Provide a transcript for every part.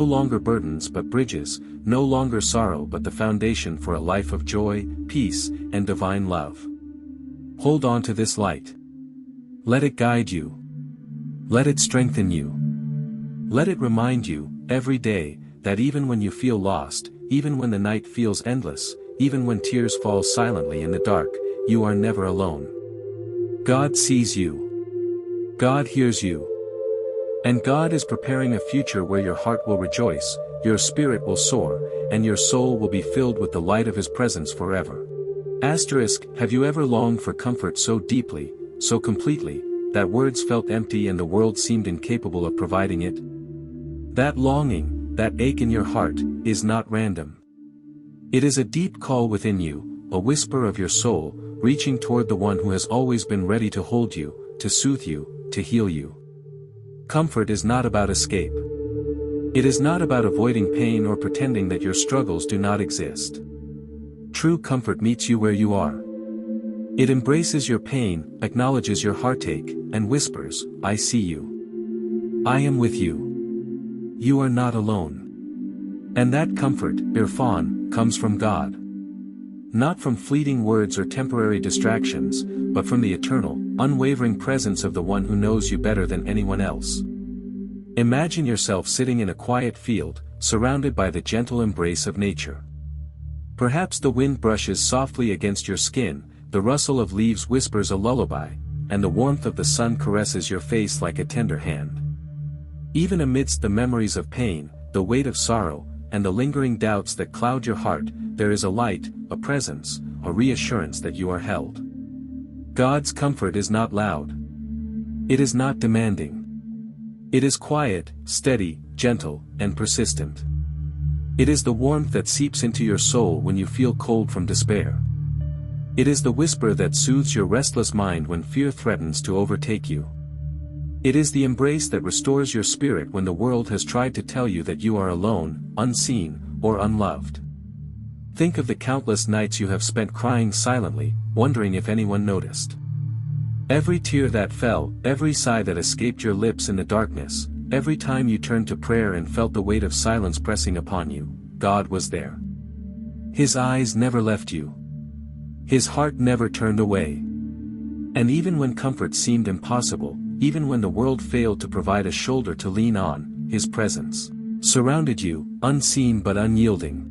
No longer burdens but bridges, no longer sorrow but the foundation for a life of joy, peace, and divine love. Hold on to this light. Let it guide you. Let it strengthen you. Let it remind you, every day, that even when you feel lost, even when the night feels endless, even when tears fall silently in the dark, you are never alone. God sees you. God hears you. And God is preparing a future where your heart will rejoice, your spirit will soar, and your soul will be filled with the light of His presence forever. Have you ever longed for comfort so deeply, so completely, that words felt empty and the world seemed incapable of providing it? That longing, that ache in your heart, is not random. It is a deep call within you, a whisper of your soul, reaching toward the one who has always been ready to hold you, to soothe you, to heal you. Comfort is not about escape. It is not about avoiding pain or pretending that your struggles do not exist. True comfort meets you where you are. It embraces your pain, acknowledges your heartache, and whispers, "I see you. I am with you. You are not alone." And that comfort, Irfan, comes from God. Not from fleeting words or temporary distractions, but from the eternal, unwavering presence of the one who knows you better than anyone else. Imagine yourself sitting in a quiet field, surrounded by the gentle embrace of nature. Perhaps the wind brushes softly against your skin, the rustle of leaves whispers a lullaby, and the warmth of the sun caresses your face like a tender hand. Even amidst the memories of pain, the weight of sorrow, and the lingering doubts that cloud your heart, there is a light, a presence, a reassurance that you are held. God's comfort is not loud. It is not demanding. It is quiet, steady, gentle, and persistent. It is the warmth that seeps into your soul when you feel cold from despair. It is the whisper that soothes your restless mind when fear threatens to overtake you. It is the embrace that restores your spirit when the world has tried to tell you that you are alone, unseen, or unloved. Think of the countless nights you have spent crying silently, wondering if anyone noticed. Every tear that fell, every sigh that escaped your lips in the darkness, every time you turned to prayer and felt the weight of silence pressing upon you, God was there. His eyes never left you. His heart never turned away. And even when comfort seemed impossible, even when the world failed to provide a shoulder to lean on, His presence surrounded you, unseen but unyielding.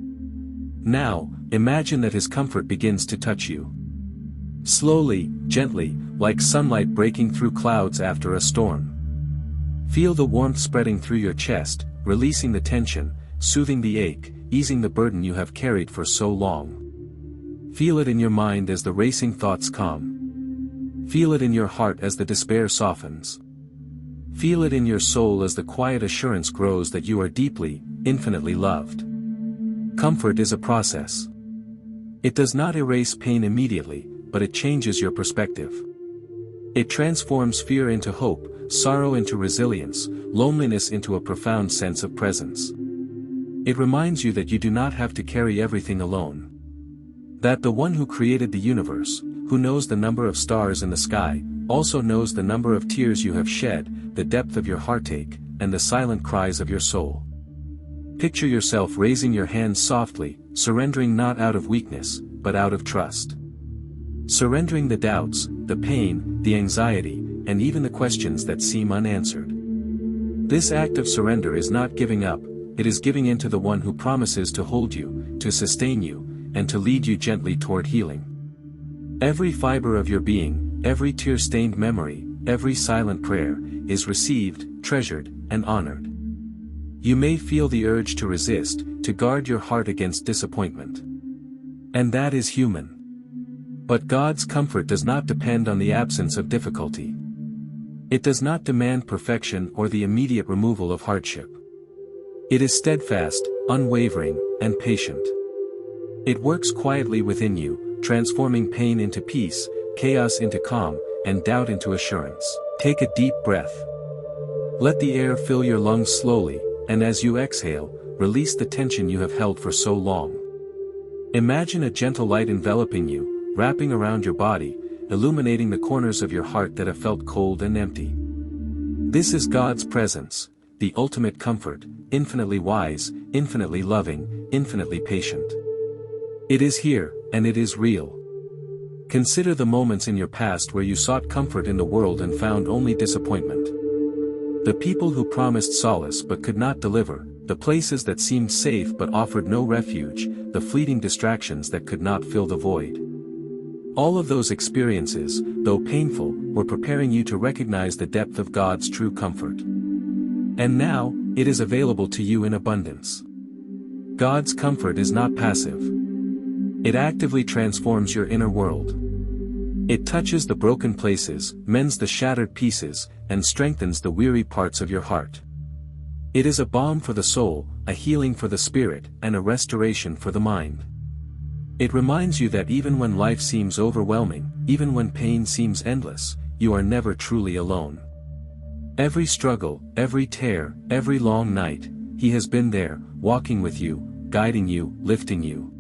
Now, imagine that His comfort begins to touch you. Slowly, gently, like sunlight breaking through clouds after a storm. Feel the warmth spreading through your chest, releasing the tension, soothing the ache, easing the burden you have carried for so long. Feel it in your mind as the racing thoughts calm. Feel it in your heart as the despair softens. Feel it in your soul as the quiet assurance grows that you are deeply, infinitely loved. Comfort is a process. It does not erase pain immediately, but it changes your perspective. It transforms fear into hope, sorrow into resilience, loneliness into a profound sense of presence. It reminds you that you do not have to carry everything alone. That the one who created the universe, who knows the number of stars in the sky, also knows the number of tears you have shed, the depth of your heartache, and the silent cries of your soul. Picture yourself raising your hands softly, surrendering not out of weakness, but out of trust. Surrendering the doubts, the pain, the anxiety, and even the questions that seem unanswered. This act of surrender is not giving up, it is giving in to the one who promises to hold you, to sustain you, and to lead you gently toward healing. Every fiber of your being, every tear-stained memory, every silent prayer, is received, treasured, and honored. You may feel the urge to resist, to guard your heart against disappointment. And that is human. But God's comfort does not depend on the absence of difficulty. It does not demand perfection or the immediate removal of hardship. It is steadfast, unwavering, and patient. It works quietly within you, transforming pain into peace, chaos into calm, and doubt into assurance. Take a deep breath. Let the air fill your lungs slowly, and as you exhale, release the tension you have held for so long. Imagine a gentle light enveloping you, wrapping around your body, illuminating the corners of your heart that have felt cold and empty. This is God's presence, the ultimate comfort, infinitely wise, infinitely loving, infinitely patient. It is here, and it is real. Consider the moments in your past where you sought comfort in the world and found only disappointment. The people who promised solace but could not deliver, the places that seemed safe but offered no refuge, the fleeting distractions that could not fill the void. All of those experiences, though painful, were preparing you to recognize the depth of God's true comfort. And now, it is available to you in abundance. God's comfort is not passive. It actively transforms your inner world. It touches the broken places, mends the shattered pieces, and strengthens the weary parts of your heart. It is a balm for the soul, a healing for the spirit, and a restoration for the mind. It reminds you that even when life seems overwhelming, even when pain seems endless, you are never truly alone. Every struggle, every tear, every long night, He has been there, walking with you, guiding you, lifting you.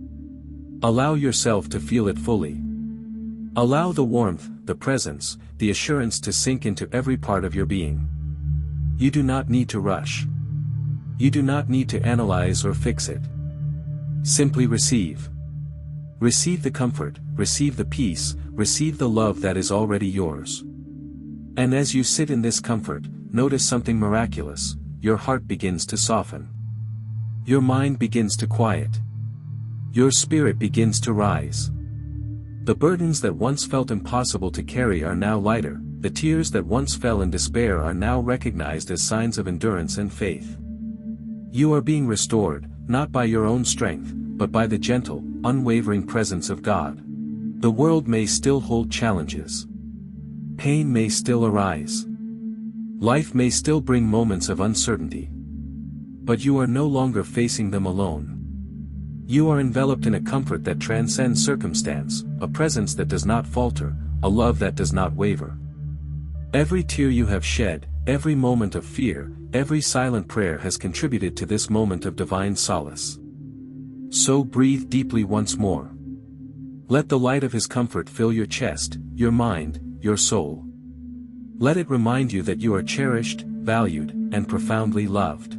Allow yourself to feel it fully. Allow the warmth, the presence, the assurance to sink into every part of your being. You do not need to rush. You do not need to analyze or fix it. Simply receive. Receive the comfort, receive the peace, receive the love that is already yours. And as you sit in this comfort, notice something miraculous. Your heart begins to soften. Your mind begins to quiet. Your spirit begins to rise. The burdens that once felt impossible to carry are now lighter, the tears that once fell in despair are now recognized as signs of endurance and faith. You are being restored, not by your own strength, but by the gentle, unwavering presence of God. The world may still hold challenges. Pain may still arise. Life may still bring moments of uncertainty. But you are no longer facing them alone. You are enveloped in a comfort that transcends circumstance, a presence that does not falter, a love that does not waver. Every tear you have shed, every moment of fear, every silent prayer has contributed to this moment of divine solace. So breathe deeply once more. Let the light of His comfort fill your chest, your mind, your soul. Let it remind you that you are cherished, valued, and profoundly loved.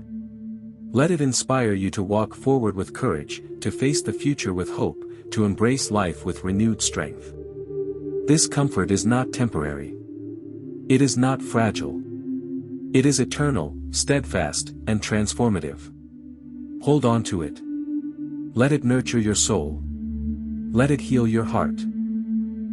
Let it inspire you to walk forward with courage, to face the future with hope, to embrace life with renewed strength. This comfort is not temporary. It is not fragile. It is eternal, steadfast, and transformative. Hold on to it. Let it nurture your soul. Let it heal your heart.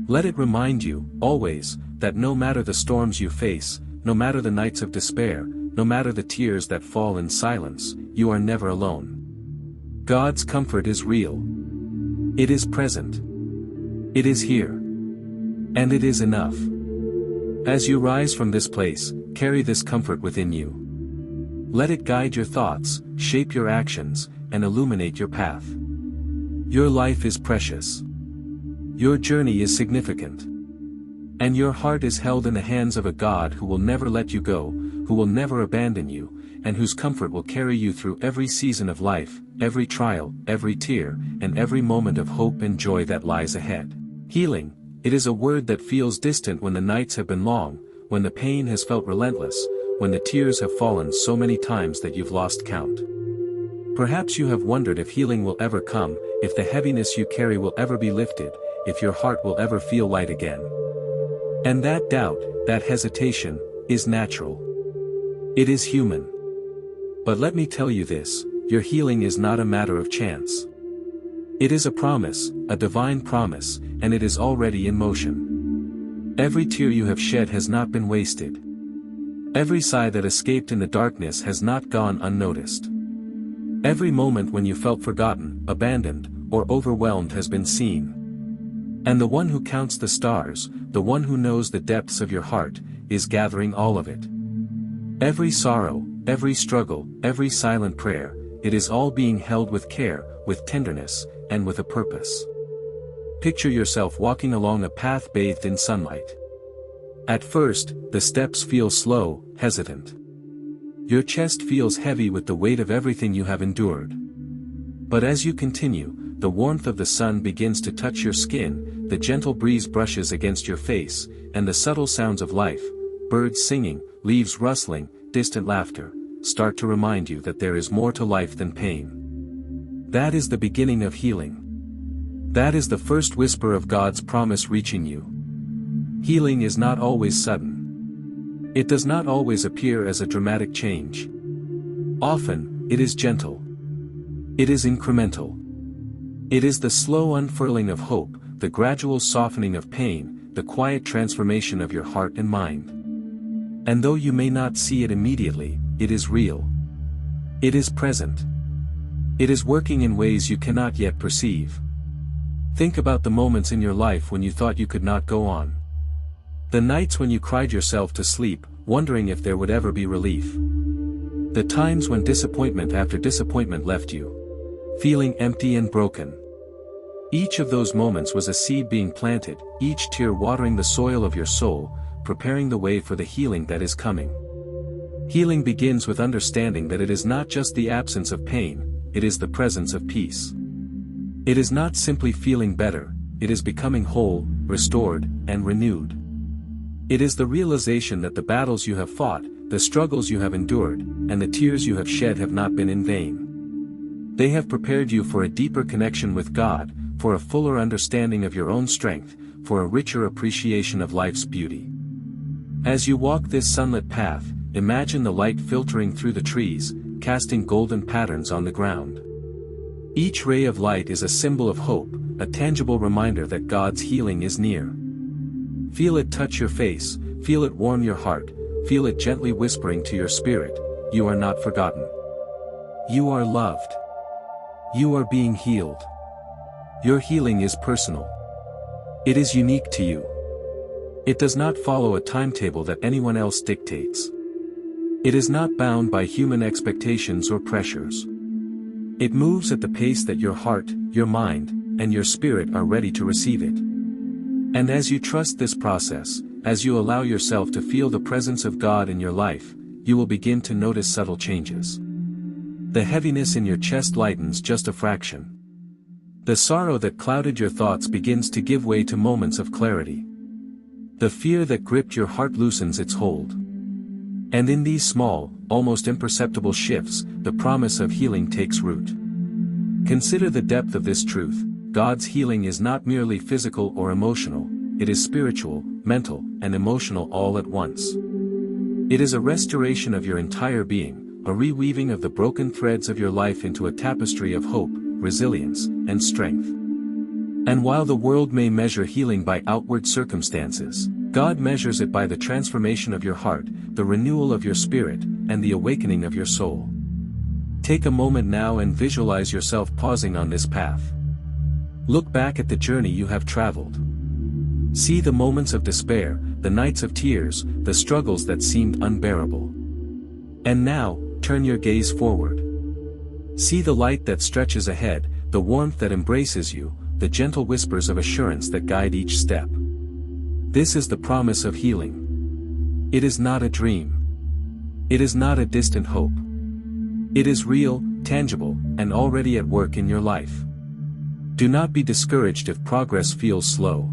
Let it remind you, always, that no matter the storms you face, no matter the nights of despair, no matter the tears that fall in silence, you are never alone. God's comfort is real. It is present. It is here. And it is enough. As you rise from this place, carry this comfort within you. Let it guide your thoughts, shape your actions, and illuminate your path. Your life is precious. Your journey is significant. And your heart is held in the hands of a God who will never let you go, who will never abandon you, and whose comfort will carry you through every season of life, every trial, every tear, and every moment of hope and joy that lies ahead. Healing, it is a word that feels distant when the nights have been long, when the pain has felt relentless, when the tears have fallen so many times that you've lost count. Perhaps you have wondered if healing will ever come, if the heaviness you carry will ever be lifted, if your heart will ever feel light again. And that doubt, that hesitation, is natural. It is human. But let me tell you this, your healing is not a matter of chance. It is a promise, a divine promise, and it is already in motion. Every tear you have shed has not been wasted. Every sigh that escaped in the darkness has not gone unnoticed. Every moment when you felt forgotten, abandoned, or overwhelmed has been seen. And the one who counts the stars, the one who knows the depths of your heart, is gathering all of it. Every sorrow, every struggle, every silent prayer, it is all being held with care, with tenderness, and with a purpose. Picture yourself walking along a path bathed in sunlight. At first, the steps feel slow, hesitant. Your chest feels heavy with the weight of everything you have endured. But as you continue, the warmth of the sun begins to touch your skin, the gentle breeze brushes against your face, and the subtle sounds of life, birds singing, leaves rustling, distant laughter, start to remind you that there is more to life than pain. That is the beginning of healing. That is the first whisper of God's promise reaching you. Healing is not always sudden. It does not always appear as a dramatic change. Often, it is gentle. It is incremental. It is the slow unfurling of hope, the gradual softening of pain, the quiet transformation of your heart and mind. And though you may not see it immediately, it is real. It is present. It is working in ways you cannot yet perceive. Think about the moments in your life when you thought you could not go on. The nights when you cried yourself to sleep, wondering if there would ever be relief. The times when disappointment after disappointment left you, feeling empty and broken. Each of those moments was a seed being planted, each tear watering the soil of your soul, preparing the way for the healing that is coming. Healing begins with understanding that it is not just the absence of pain, it is the presence of peace. It is not simply feeling better, it is becoming whole, restored, and renewed. It is the realization that the battles you have fought, the struggles you have endured, and the tears you have shed have not been in vain. They have prepared you for a deeper connection with God, for a fuller understanding of your own strength, for a richer appreciation of life's beauty. As you walk this sunlit path, imagine the light filtering through the trees, casting golden patterns on the ground. Each ray of light is a symbol of hope, a tangible reminder that God's healing is near. Feel it touch your face, feel it warm your heart, feel it gently whispering to your spirit, you are not forgotten. You are loved. You are being healed. Your healing is personal. It is unique to you. It does not follow a timetable that anyone else dictates. It is not bound by human expectations or pressures. It moves at the pace that your heart, your mind, and your spirit are ready to receive it. And as you trust this process, as you allow yourself to feel the presence of God in your life, you will begin to notice subtle changes. The heaviness in your chest lightens just a fraction. The sorrow that clouded your thoughts begins to give way to moments of clarity. The fear that gripped your heart loosens its hold. And in these small, almost imperceptible shifts, the promise of healing takes root. Consider the depth of this truth: God's healing is not merely physical or emotional, it is spiritual, mental, and emotional all at once. It is a restoration of your entire being, a reweaving of the broken threads of your life into a tapestry of hope, resilience, and strength. And while the world may measure healing by outward circumstances, God measures it by the transformation of your heart, the renewal of your spirit, and the awakening of your soul. Take a moment now and visualize yourself pausing on this path. Look back at the journey you have traveled. See the moments of despair, the nights of tears, the struggles that seemed unbearable. And now, turn your gaze forward. See the light that stretches ahead, the warmth that embraces you, the gentle whispers of assurance that guide each step. This is the promise of healing. It is not a dream. It is not a distant hope. It is real, tangible, and already at work in your life. Do not be discouraged if progress feels slow.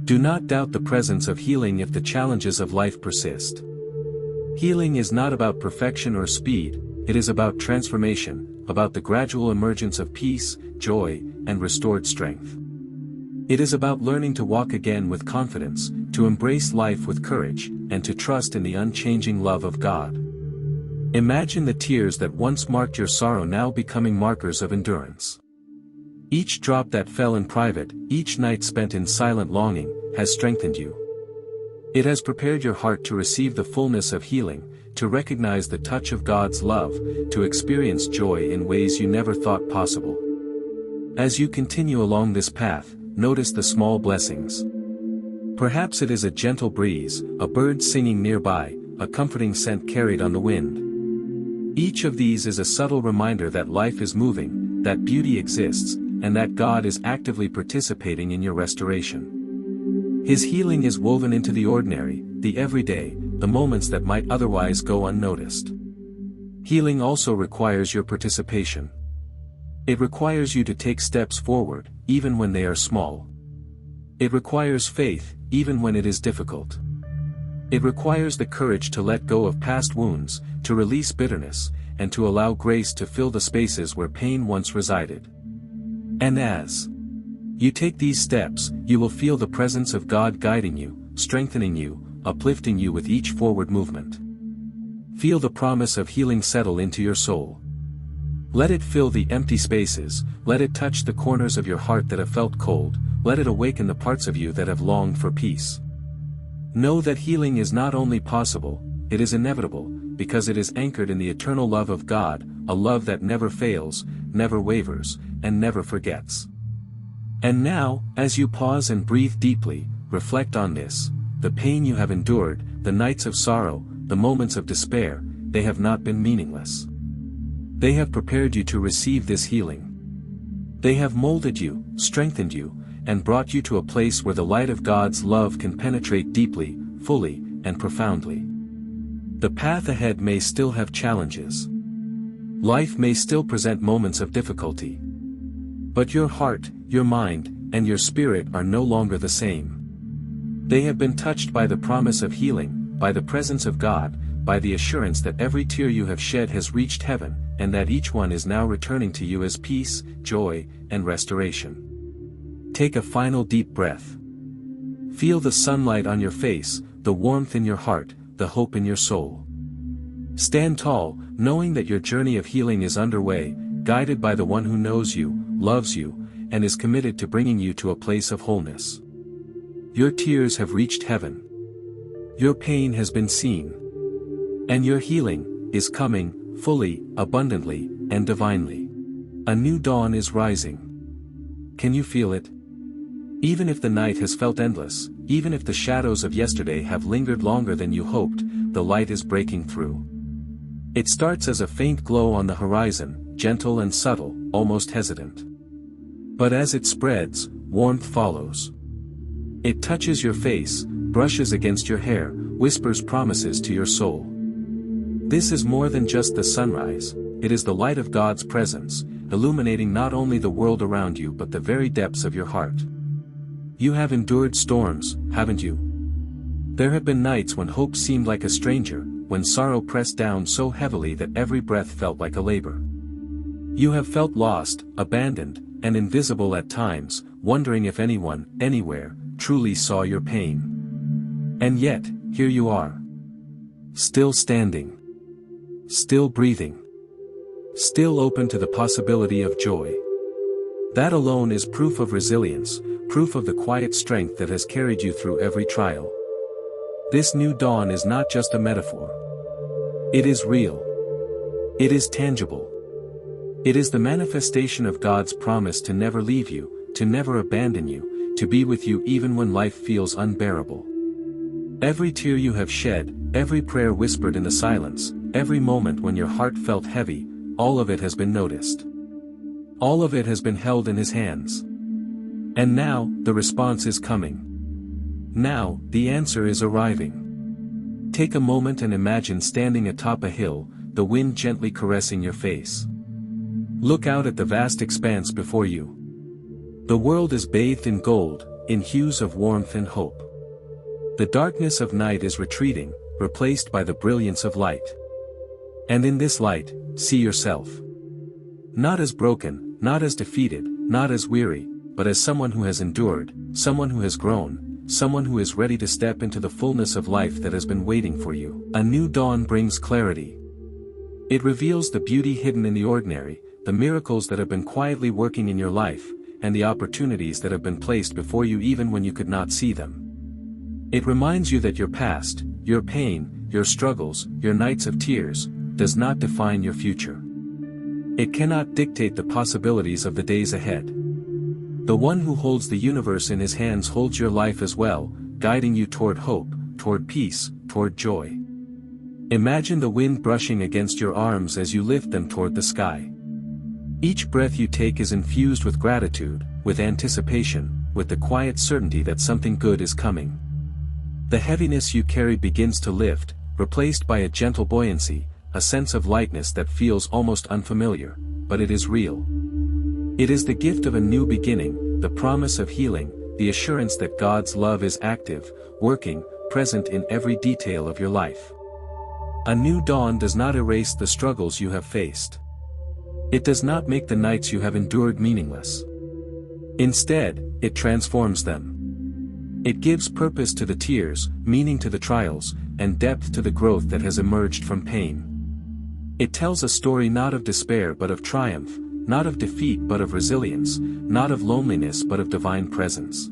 Do not doubt the presence of healing if the challenges of life persist. Healing is not about perfection or speed, it is about transformation, about the gradual emergence of peace, joy, and restored strength. It is about learning to walk again with confidence, to embrace life with courage, and to trust in the unchanging love of God. Imagine the tears that once marked your sorrow now becoming markers of endurance. Each drop that fell in private, each night spent in silent longing, has strengthened you. It has prepared your heart to receive the fullness of healing, to recognize the touch of God's love, to experience joy in ways you never thought possible. As you continue along this path, notice the small blessings. Perhaps it is a gentle breeze, a bird singing nearby, a comforting scent carried on the wind. Each of these is a subtle reminder that life is moving, that beauty exists, and that God is actively participating in your restoration. His healing is woven into the ordinary, the everyday, the moments that might otherwise go unnoticed. Healing also requires your participation. It requires you to take steps forward, even when they are small. It requires faith, even when it is difficult. It requires the courage to let go of past wounds, to release bitterness, and to allow grace to fill the spaces where pain once resided. And as you take these steps, you will feel the presence of God guiding you, strengthening you, uplifting you with each forward movement. Feel the promise of healing settle into your soul. Let it fill the empty spaces, let it touch the corners of your heart that have felt cold, let it awaken the parts of you that have longed for peace. Know that healing is not only possible, it is inevitable, because it is anchored in the eternal love of God, a love that never fails, never wavers, and never forgets. And now, as you pause and breathe deeply, reflect on this: the pain you have endured, the nights of sorrow, the moments of despair, they have not been meaningless. They have prepared you to receive this healing. They have molded you, strengthened you, and brought you to a place where the light of God's love can penetrate deeply, fully, and profoundly. The path ahead may still have challenges. Life may still present moments of difficulty. But your heart, your mind, and your spirit are no longer the same. They have been touched by the promise of healing, by the presence of God, by the assurance that every tear you have shed has reached heaven, and that each one is now returning to you as peace, joy, and restoration. Take a final deep breath. Feel the sunlight on your face, the warmth in your heart, the hope in your soul. Stand tall, knowing that your journey of healing is underway, guided by the one who knows you, loves you, and is committed to bringing you to a place of wholeness. Your tears have reached heaven. Your pain has been seen. And your healing is coming, fully, abundantly, and divinely. A new dawn is rising. Can you feel it? Even if the night has felt endless, even if the shadows of yesterday have lingered longer than you hoped, the light is breaking through. It starts as a faint glow on the horizon, gentle and subtle, almost hesitant. But as it spreads, warmth follows. It touches your face, brushes against your hair, whispers promises to your soul. This is more than just the sunrise, it is the light of God's presence, illuminating not only the world around you but the very depths of your heart. You have endured storms, haven't you? There have been nights when hope seemed like a stranger, when sorrow pressed down so heavily that every breath felt like a labor. You have felt lost, abandoned, and invisible at times, wondering if anyone, anywhere, truly saw your pain. And yet, here you are. Still standing. Still breathing. Still open to the possibility of joy. That alone is proof of resilience, proof of the quiet strength that has carried you through every trial. This new dawn is not just a metaphor. It is real. It is tangible. It is the manifestation of God's promise to never leave you, to never abandon you, to be with you even when life feels unbearable. Every tear you have shed, every prayer whispered in the silence, every moment when your heart felt heavy, all of it has been noticed. All of it has been held in His hands. And now, the response is coming. Now, the answer is arriving. Take a moment and imagine standing atop a hill, the wind gently caressing your face. Look out at the vast expanse before you. The world is bathed in gold, in hues of warmth and hope. The darkness of night is retreating, replaced by the brilliance of light. And in this light, see yourself. Not as broken, not as defeated, not as weary, but as someone who has endured, someone who has grown, someone who is ready to step into the fullness of life that has been waiting for you. A new dawn brings clarity. It reveals the beauty hidden in the ordinary, the miracles that have been quietly working in your life, and the opportunities that have been placed before you even when you could not see them. It reminds you that your past, your pain, your struggles, your nights of tears, does not define your future. It cannot dictate the possibilities of the days ahead. The one who holds the universe in His hands holds your life as well, guiding you toward hope, toward peace, toward joy. Imagine the wind brushing against your arms as you lift them toward the sky. Each breath you take is infused with gratitude, with anticipation, with the quiet certainty that something good is coming. The heaviness you carry begins to lift, replaced by a gentle buoyancy, a sense of lightness that feels almost unfamiliar, but it is real. It is the gift of a new beginning, the promise of healing, the assurance that God's love is active, working, present in every detail of your life. A new dawn does not erase the struggles you have faced. It does not make the nights you have endured meaningless. Instead, it transforms them. It gives purpose to the tears, meaning to the trials, and depth to the growth that has emerged from pain. It tells a story not of despair but of triumph, not of defeat but of resilience, not of loneliness but of divine presence.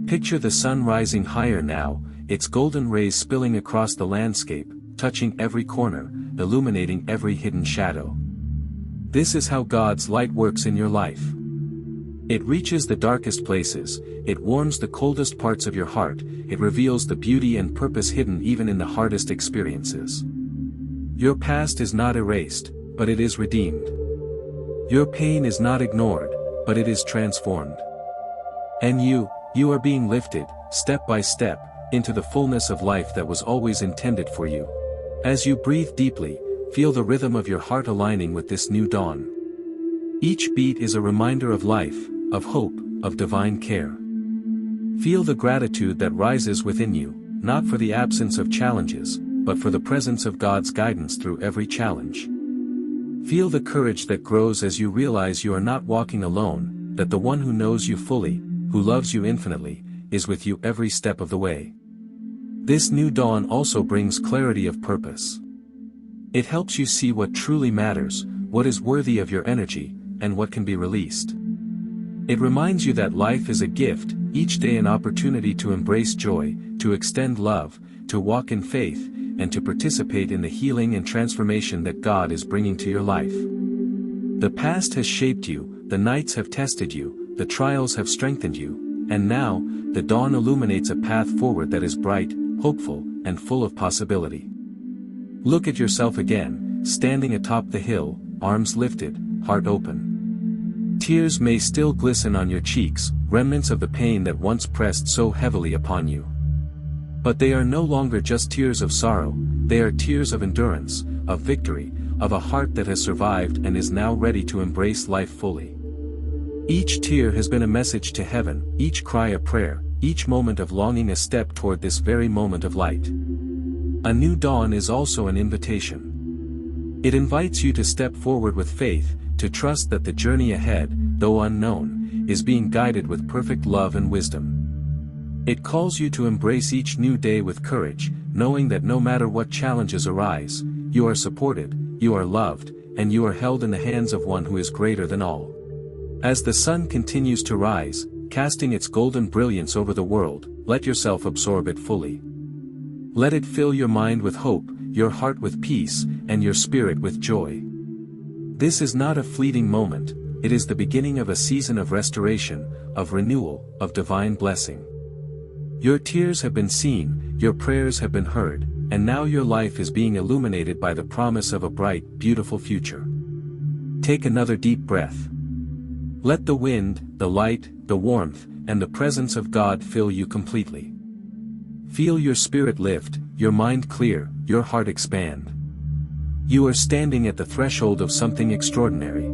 Picture the sun rising higher now, its golden rays spilling across the landscape, touching every corner, illuminating every hidden shadow. This is how God's light works in your life. It reaches the darkest places, it warms the coldest parts of your heart, it reveals the beauty and purpose hidden even in the hardest experiences. Your past is not erased, but it is redeemed. Your pain is not ignored, but it is transformed. And you are being lifted, step by step, into the fullness of life that was always intended for you. As you breathe deeply, feel the rhythm of your heart aligning with this new dawn. Each beat is a reminder of life, of hope, of divine care. Feel the gratitude that rises within you, not for the absence of challenges, but for the presence of God's guidance through every challenge. Feel the courage that grows as you realize you are not walking alone, that the one who knows you fully, who loves you infinitely, is with you every step of the way. This new dawn also brings clarity of purpose. It helps you see what truly matters, what is worthy of your energy, and what can be released. It reminds you that life is a gift, each day an opportunity to embrace joy, to extend love, to walk in faith, and to participate in the healing and transformation that God is bringing to your life. The past has shaped you, the nights have tested you, the trials have strengthened you, and now, the dawn illuminates a path forward that is bright, hopeful, and full of possibility. Look at yourself again, standing atop the hill, arms lifted, heart open. Tears may still glisten on your cheeks, remnants of the pain that once pressed so heavily upon you. But they are no longer just tears of sorrow, they are tears of endurance, of victory, of a heart that has survived and is now ready to embrace life fully. Each tear has been a message to heaven, each cry a prayer, each moment of longing a step toward this very moment of light. A new dawn is also an invitation. It invites you to step forward with faith, to trust that the journey ahead, though unknown, is being guided with perfect love and wisdom. It calls you to embrace each new day with courage, knowing that no matter what challenges arise, you are supported, you are loved, and you are held in the hands of one who is greater than all. As the sun continues to rise, casting its golden brilliance over the world, let yourself absorb it fully. Let it fill your mind with hope, your heart with peace, and your spirit with joy. This is not a fleeting moment, it is the beginning of a season of restoration, of renewal, of divine blessing. Your tears have been seen, your prayers have been heard, and now your life is being illuminated by the promise of a bright, beautiful future. Take another deep breath. Let the wind, the light, the warmth, and the presence of God fill you completely. Feel your spirit lift, your mind clear, your heart expand. You are standing at the threshold of something extraordinary.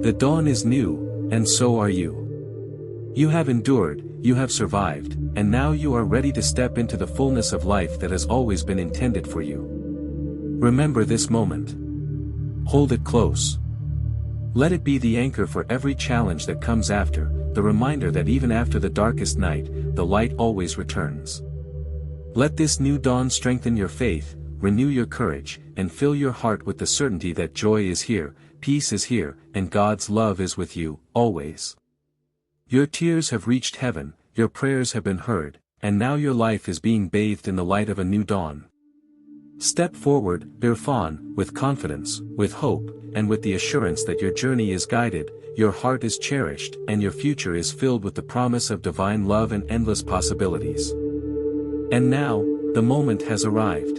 The dawn is new, and so are you. You have endured, you have survived, and now you are ready to step into the fullness of life that has always been intended for you. Remember this moment. Hold it close. Let it be the anchor for every challenge that comes after, the reminder that even after the darkest night, the light always returns. Let this new dawn strengthen your faith, renew your courage, and fill your heart with the certainty that joy is here, peace is here, and God's love is with you, always. Your tears have reached heaven, your prayers have been heard, and now your life is being bathed in the light of a new dawn. Step forward, Irfan, with confidence, with hope, and with the assurance that your journey is guided, your heart is cherished, and your future is filled with the promise of divine love and endless possibilities. And now, the moment has arrived.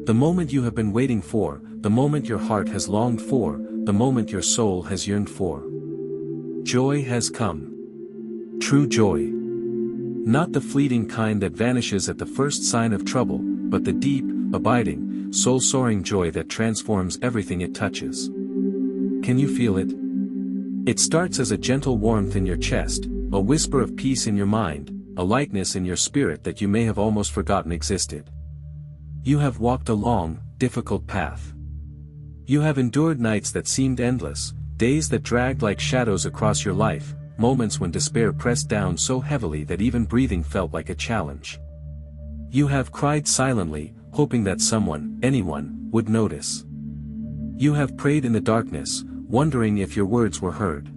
The moment you have been waiting for, the moment your heart has longed for, the moment your soul has yearned for. Joy has come. True joy. Not the fleeting kind that vanishes at the first sign of trouble, but the deep, abiding, soul-soaring joy that transforms everything it touches. Can you feel it? It starts as a gentle warmth in your chest, a whisper of peace in your mind, a lightness in your spirit that you may have almost forgotten existed. You have walked a long, difficult path. You have endured nights that seemed endless, days that dragged like shadows across your life, moments when despair pressed down so heavily that even breathing felt like a challenge. You have cried silently, hoping that someone, anyone, would notice. You have prayed in the darkness, wondering if your words were heard.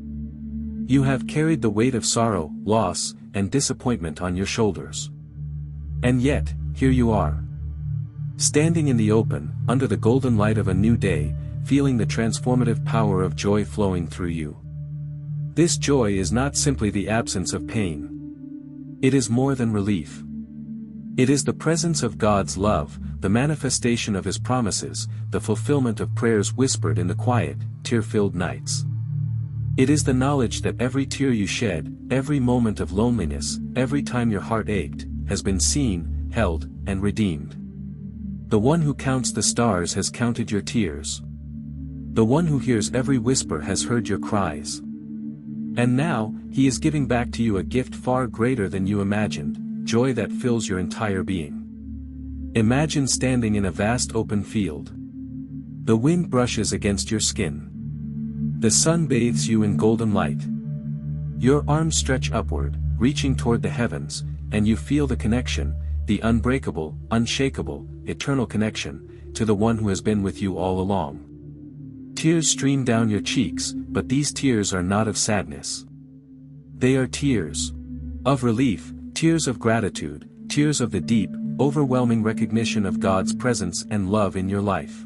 You have carried the weight of sorrow, loss, and disappointment on your shoulders. And yet, here you are. Standing in the open, under the golden light of a new day, feeling the transformative power of joy flowing through you. This joy is not simply the absence of pain. It is more than relief. It is the presence of God's love, the manifestation of His promises, the fulfillment of prayers whispered in the quiet, tear-filled nights. It is the knowledge that every tear you shed, every moment of loneliness, every time your heart ached, has been seen, held, and redeemed. The one who counts the stars has counted your tears. The one who hears every whisper has heard your cries. And now, He is giving back to you a gift far greater than you imagined, joy that fills your entire being. Imagine standing in a vast open field. The wind brushes against your skin. The sun bathes you in golden light. Your arms stretch upward, reaching toward the heavens, and you feel the connection, the unbreakable, unshakable, eternal connection, to the one who has been with you all along. Tears stream down your cheeks, but these tears are not of sadness. They are tears of relief, tears of gratitude, tears of the deep, overwhelming recognition of God's presence and love in your life.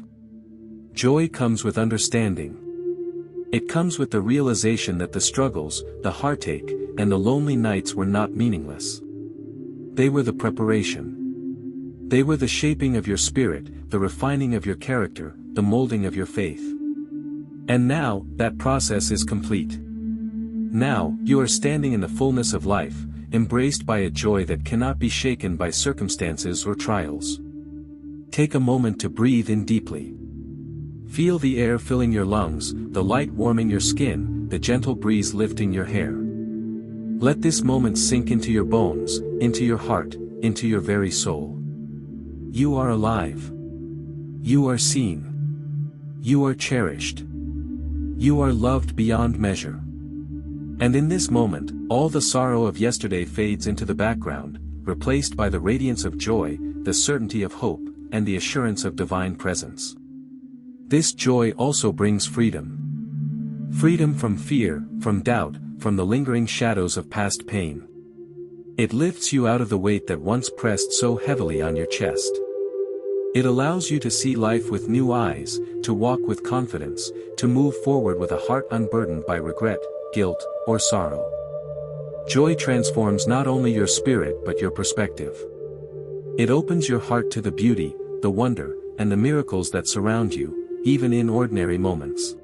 Joy comes with understanding. It comes with the realization that the struggles, the heartache, and the lonely nights were not meaningless. They were the preparation. They were the shaping of your spirit, the refining of your character, the molding of your faith. And now, that process is complete. Now, you are standing in the fullness of life, embraced by a joy that cannot be shaken by circumstances or trials. Take a moment to breathe in deeply. Feel the air filling your lungs, the light warming your skin, the gentle breeze lifting your hair. Let this moment sink into your bones, into your heart, into your very soul. You are alive. You are seen. You are cherished. You are loved beyond measure. And in this moment, all the sorrow of yesterday fades into the background, replaced by the radiance of joy, the certainty of hope, and the assurance of divine presence. This joy also brings freedom. Freedom from fear, from doubt, from the lingering shadows of past pain. It lifts you out of the weight that once pressed so heavily on your chest. It allows you to see life with new eyes, to walk with confidence, to move forward with a heart unburdened by regret, guilt, or sorrow. Joy transforms not only your spirit but your perspective. It opens your heart to the beauty, the wonder, and the miracles that surround you, even in ordinary moments.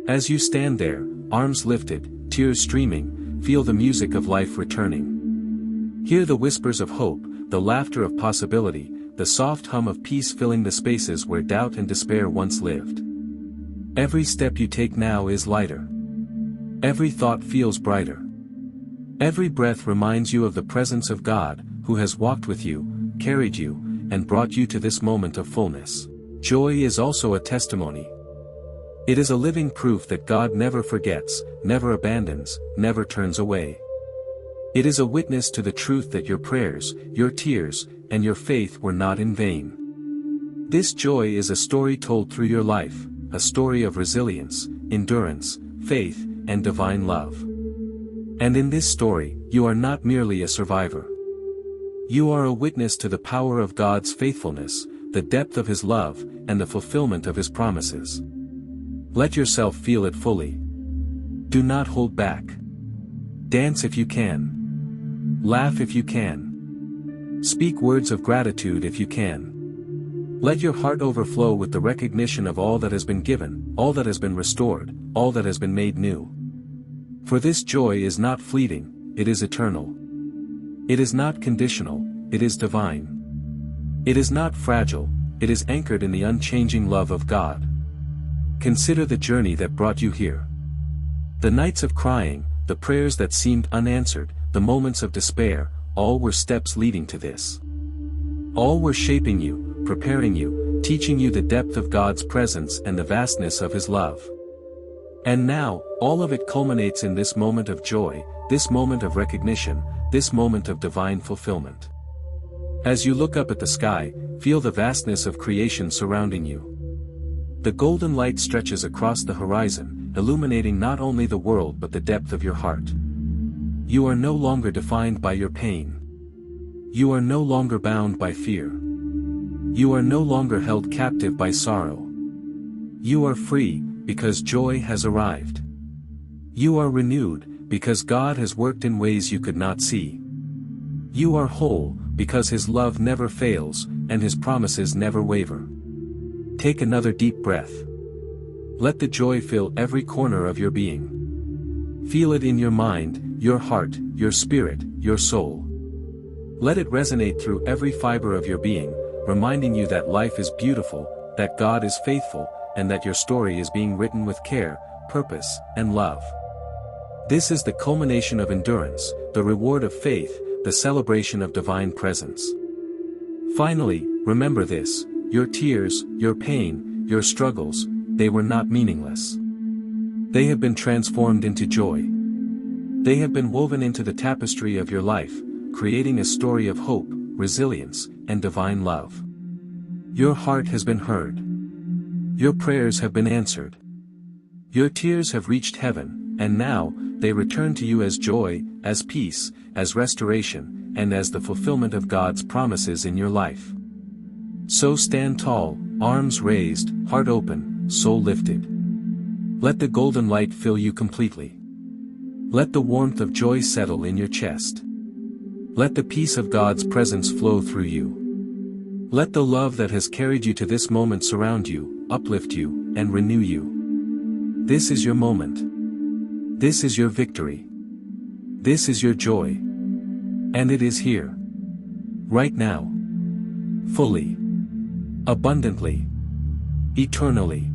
As you stand there, arms lifted, tears streaming, feel the music of life returning. Hear the whispers of hope, the laughter of possibility, the soft hum of peace filling the spaces where doubt and despair once lived. Every step you take now is lighter. Every thought feels brighter. Every breath reminds you of the presence of God, who has walked with you, carried you, and brought you to this moment of fullness. Joy is also a testimony. It is a living proof that God never forgets, never abandons, never turns away. It is a witness to the truth that your prayers, your tears, and your faith were not in vain. This joy is a story told through your life, a story of resilience, endurance, faith, and divine love. And in this story, you are not merely a survivor. You are a witness to the power of God's faithfulness, the depth of His love, and the fulfillment of His promises. Let yourself feel it fully. Do not hold back. Dance if you can. Laugh if you can. Speak words of gratitude if you can. Let your heart overflow with the recognition of all that has been given, all that has been restored, all that has been made new. For this joy is not fleeting, it is eternal. It is not conditional, it is divine. It is not fragile, it is anchored in the unchanging love of God. Consider the journey that brought you here. The nights of crying, the prayers that seemed unanswered, the moments of despair, all were steps leading to this. All were shaping you, preparing you, teaching you the depth of God's presence and the vastness of His love. And now, all of it culminates in this moment of joy, this moment of recognition, this moment of divine fulfillment. As you look up at the sky, feel the vastness of creation surrounding you. The golden light stretches across the horizon, illuminating not only the world but the depth of your heart. You are no longer defined by your pain. You are no longer bound by fear. You are no longer held captive by sorrow. You are free, because joy has arrived. You are renewed, because God has worked in ways you could not see. You are whole, because His love never fails, and His promises never waver. Take another deep breath. Let the joy fill every corner of your being. Feel it in your mind, your heart, your spirit, your soul. Let it resonate through every fiber of your being, reminding you that life is beautiful, that God is faithful, and that your story is being written with care, purpose, and love. This is the culmination of endurance, the reward of faith, the celebration of divine presence. Finally, remember this: your tears, your pain, your struggles, they were not meaningless. They have been transformed into joy. They have been woven into the tapestry of your life, creating a story of hope, resilience, and divine love. Your heart has been heard. Your prayers have been answered. Your tears have reached heaven, and now, they return to you as joy, as peace, as restoration, and as the fulfillment of God's promises in your life. So stand tall, arms raised, heart open, soul lifted. Let the golden light fill you completely. Let the warmth of joy settle in your chest. Let the peace of God's presence flow through you. Let the love that has carried you to this moment surround you, uplift you, and renew you. This is your moment. This is your victory. This is your joy. And it is here. Right now. Fully. Abundantly. Eternally.